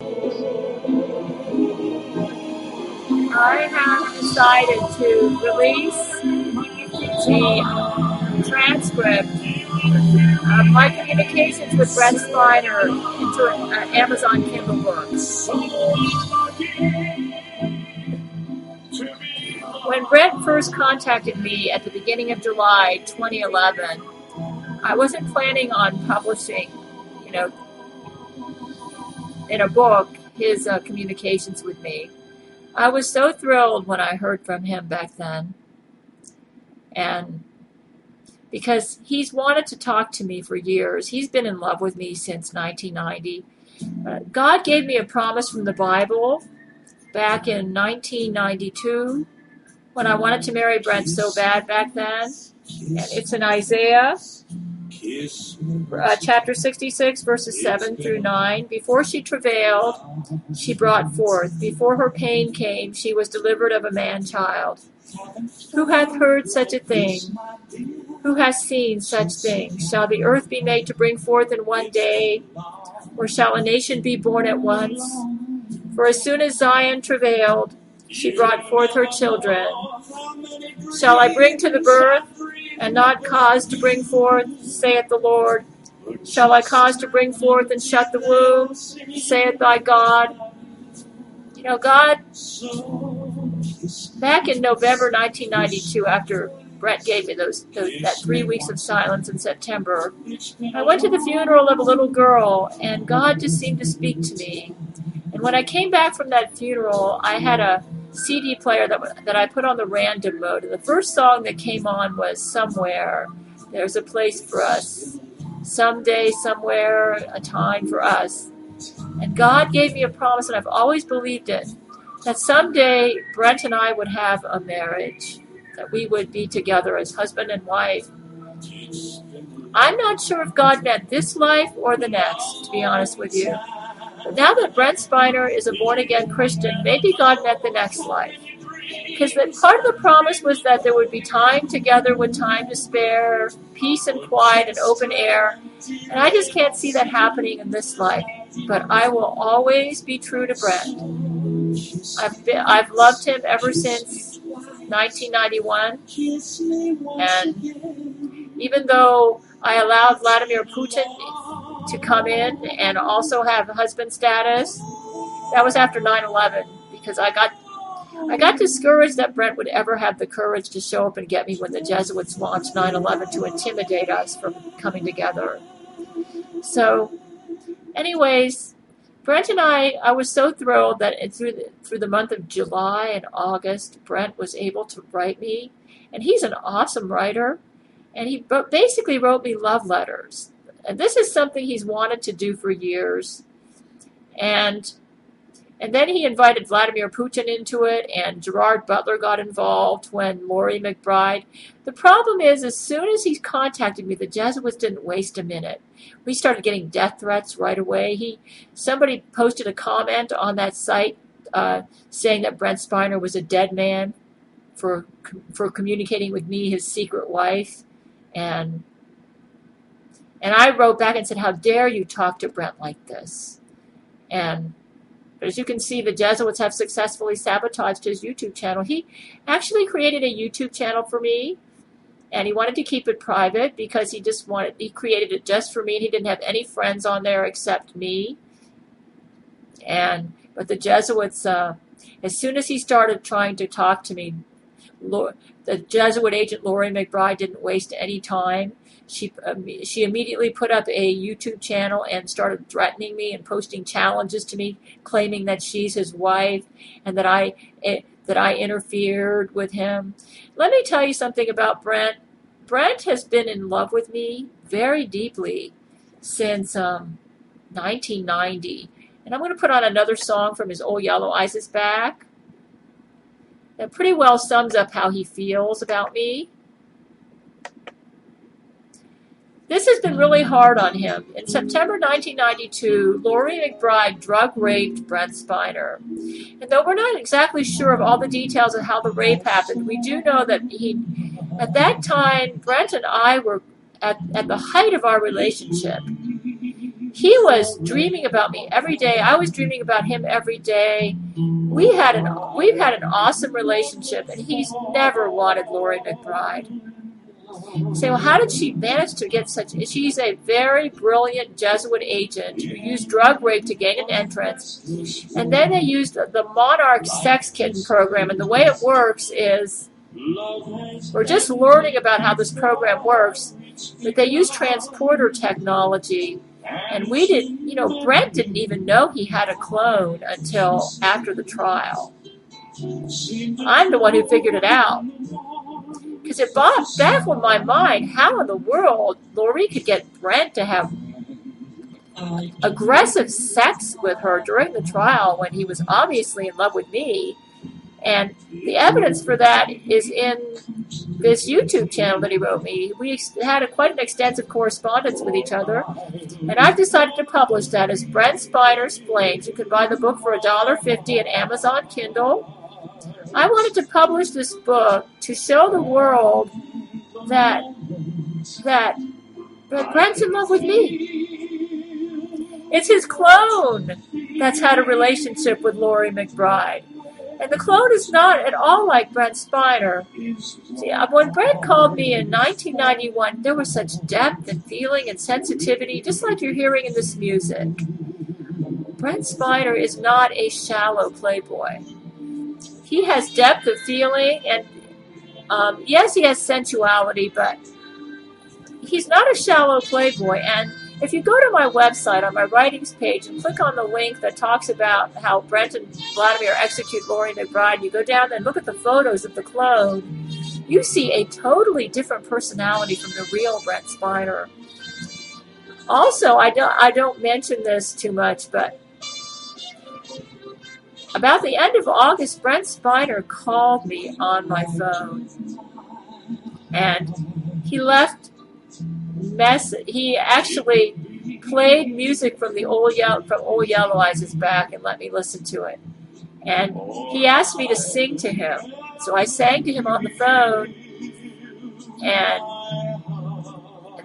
I have decided to release the transcript of my communications with Brent Spiner into Amazon Kindle books. When Brent first contacted me at the beginning of July 2011, I wasn't planning on publishing, in a book, his communications with me. I was so thrilled when I heard from him back then. And because he's wanted to talk to me for years. He's been in love with me since 1990. God gave me a promise from the Bible back in 1992 when I wanted to marry Brent so bad back then. And it's in Isaiah chapter 66, verses 7 through 9. Before she travailed, she brought forth. Before her pain came, she was delivered of a man-child. Who hath heard such a thing? Who has seen such things? Shall the earth be made to bring forth in one day? Or shall a nation be born at once? For as soon as Zion travailed, she brought forth her children. Shall I bring to the birth, and not cause to bring forth, saith the Lord? Shall I cause to bring forth and shut the womb, saith thy God? God, back in November 1992, after Brent gave me that 3 weeks of silence in September, I went to the funeral of a little girl, and God just seemed to speak to me. And when I came back from that funeral, I had a CD player that I put on the random mode. And the first song that came on was Somewhere, There's a Place for Us. Someday, somewhere, a time for us. And God gave me a promise, and I've always believed it, that someday Brent and I would have a marriage, that we would be together as husband and wife. I'm not sure if God meant this life or the next, to be honest with you. But now that Brent Spiner is a born-again Christian, maybe God meant the next life. Because part of the promise was that there would be time together with time to spare, peace and quiet and open air. And I just can't see that happening in this life. But I will always be true to Brent. I've loved him ever since 1991. And even though I allowed Vladimir Putin to come in and also have husband status, that was after 9/11, because I got discouraged that Brent would ever have the courage to show up and get me when the Jesuits launched 9/11 to intimidate us from coming together. So, anyways, Brent and I was so thrilled that through the month of July and August, Brent was able to write me. And he's an awesome writer. And he basically wrote me love letters. And this is something he's wanted to do for years. And then he invited Vladimir Putin into it, and Gerard Butler got involved when Laurie McBride. The problem is, as soon as he contacted me, the Jesuits didn't waste a minute. We started getting death threats right away. Somebody posted a comment on that site saying that Brent Spiner was a dead man for communicating with me, his secret wife. And I wrote back and said, how dare you talk to Brent like this? But as you can see, the Jesuits have successfully sabotaged his YouTube channel. He actually created a YouTube channel for me, and he wanted to keep it private because he created it just for me, and he didn't have any friends on there except me. But the Jesuits, as soon as he started trying to talk to me, the Jesuit agent Laurie McBride didn't waste any time. She immediately put up a YouTube channel and started threatening me and posting challenges to me, claiming that she's his wife and that I interfered with him. Let me tell you something about Brent. Brent has been in love with me very deeply since 1990. And I'm going to put on another song from his Old Yellow Eyes Is Back that pretty well sums up how he feels about me. This has been really hard on him. In September 1992, Laurie McBride drug-raped Brent Spiner. And though we're not exactly sure of all the details of how the rape happened, we do know that at that time, Brent and I were at the height of our relationship. He was dreaming about me every day. I was dreaming about him every day. We've had an awesome relationship, and he's never wanted Laurie McBride. You say, well, how did she manage to get such? She's a very brilliant Jesuit agent who used drug rape to gain an entrance, and then they used the Monarch Sex Kitten program. And the way it works is, we're just learning about how this program works, but they use transporter technology. And we didn't, Brent didn't even know he had a clone until after the trial. I'm the one who figured it out. Because it baffled my mind how in the world Laurie could get Brent to have aggressive sex with her during the trial when he was obviously in love with me. And the evidence for that is in this YouTube channel that he wrote me. We had quite an extensive correspondence with each other, and I've decided to publish that as BRENT SPINER'S Flames. You can buy the book for $1.50 at Amazon Kindle. I wanted to publish this book to show the world that Brent's in love with me. It's his clone that's had a relationship with Laurie McBride. And the clone is not at all like Brent Spiner. See, when Brent called me in 1991, there was such depth and feeling and sensitivity, just like you're hearing in this music. Brent Spiner is not a shallow playboy. He has depth of feeling, and yes, he has sensuality, but he's not a shallow playboy. And if you go to my website on my writings page and click on the link that talks about how Brent and Vladimir execute Laurie McBride, and you go down there and look at the photos of the clone, you see a totally different personality from the real Brent Spiner. Also, I don't mention this too much, but about the end of August, Brent Spiner called me on my phone, and he left he actually played music from Old Yellow Eyes' back and let me listen to it. And he asked me to sing to him. So I sang to him on the phone, and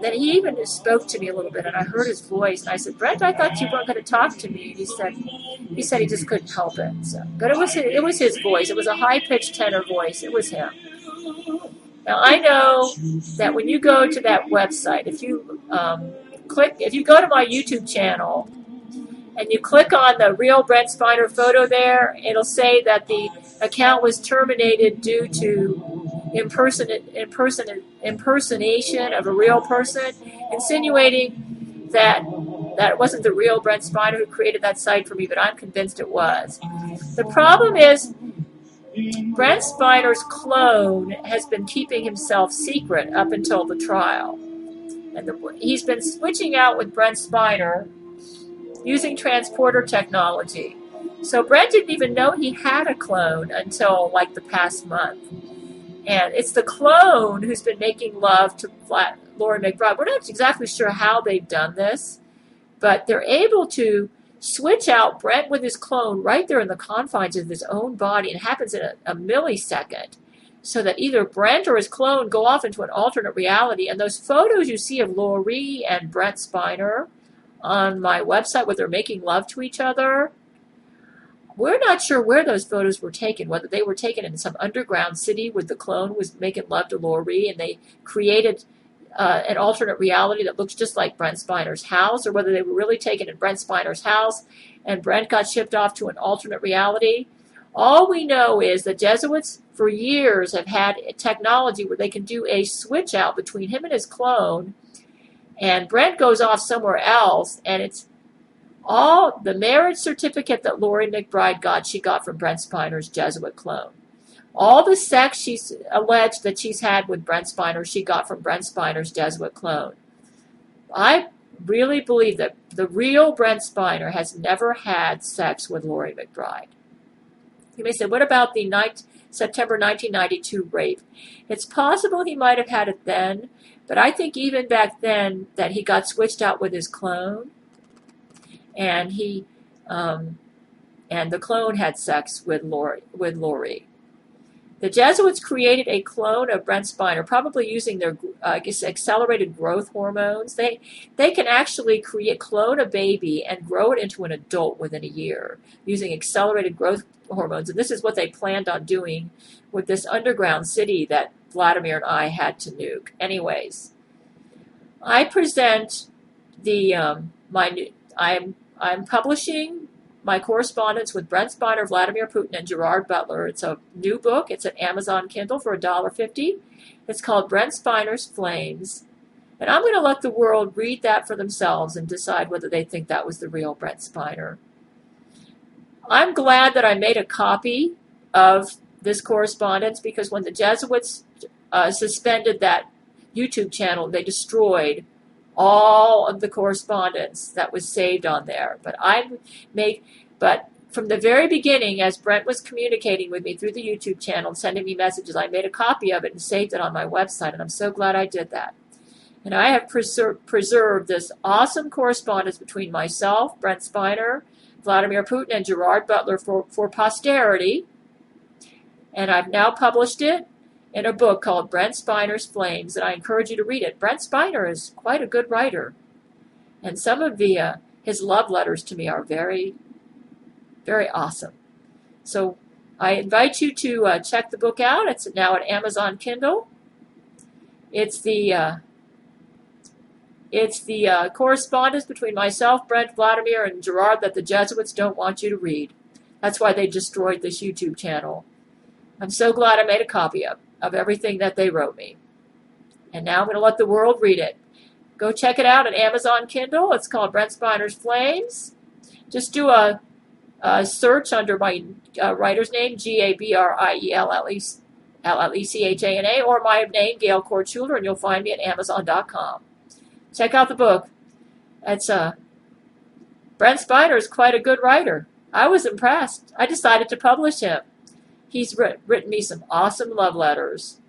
then he even spoke to me a little bit, and I heard his voice, and I said, Brent, I thought you weren't going to talk to me. And he said he just couldn't help it. But it was his voice. It was a high-pitched tenor voice. It was him. Now, I know that when you go to that website, if you go to my YouTube channel and you click on the real Brent Spiner photo there, it'll say that the account was terminated due to impersonation of a real person, insinuating that it wasn't the real Brent Spiner who created that site for me, but I'm convinced it was. The problem is, Brent Spiner's clone has been keeping himself secret up until the trial. And he's been switching out with Brent Spiner using transporter technology. So Brent didn't even know he had a clone until like the past month. And it's the clone who's been making love to Laurie McBride. We're not exactly sure how they've done this, but they're able to switch out Brent with his clone right there in the confines of his own body. It happens in a millisecond, so that either Brent or his clone go off into an alternate reality. And those photos you see of Laurie and Brent Spiner on my website where they're making love to each other, we're not sure where those photos were taken, whether they were taken in some underground city where the clone was making love to Laurie and they created an alternate reality that looks just like Brent Spiner's house, or whether they were really taken in Brent Spiner's house and Brent got shipped off to an alternate reality. All we know is the Jesuits for years have had technology where they can do a switch out between him and his clone, and Brent goes off somewhere else, and it's all the marriage certificate that Laurie McBride got, she got from Brent Spiner's Jesuit clone. All the sex she's alleged that she's had with Brent Spiner, she got from Brent Spiner's Jesuit clone. I really believe that the real Brent Spiner has never had sex with Laurie McBride. You may say, what about the September 1992 rape? It's possible he might have had it then, but I think even back then that he got switched out with his clone, and and the clone had sex with Laurie. The Jesuits created a clone of Brent Spiner, probably using their accelerated growth hormones. They can actually clone a baby and grow it into an adult within a year using accelerated growth hormones. And this is what they planned on doing with this underground city that Vladimir and I had to nuke. Anyways, I present the I'm publishing my correspondence with Brent Spiner, Vladimir Putin, and Gerard Butler. It's a new book. It's at Amazon Kindle for $1.50. It's called Brent Spiner's Flames. And I'm going to let the world read that for themselves and decide whether they think that was the real Brent Spiner. I'm glad that I made a copy of this correspondence because when the Jesuits suspended that YouTube channel, they destroyed all of the correspondence that was saved on there. But from the very beginning, as Brent was communicating with me through the YouTube channel, sending me messages, I made a copy of it and saved it on my website, and I'm so glad I did that. And I have preserved this awesome correspondence between myself, Brent Spiner, Vladimir Putin, and Gerard Butler for posterity. And I've now published it in a book called Brent Spiner's Flames, and I encourage you to read it. Brent Spiner is quite a good writer, and some of his love letters to me are very, very awesome. So I invite you to check the book out. It's now at Amazon Kindle. It's the correspondence between myself, Brent, Vladimir, and Gerard that the Jesuits don't want you to read. That's why they destroyed this YouTube channel. I'm so glad I made a copy of everything that they wrote me. And now I'm going to let the world read it. Go check it out at Amazon Kindle. It's called Brent Spiner's Flames. Just do a search under my writer's name, GABRIELLECHANA, or my name, Gail Chord, and you'll find me at Amazon.com. Check out the book. Brent Spiner is quite a good writer. I was impressed. I decided to publish him. He's written me some awesome love letters.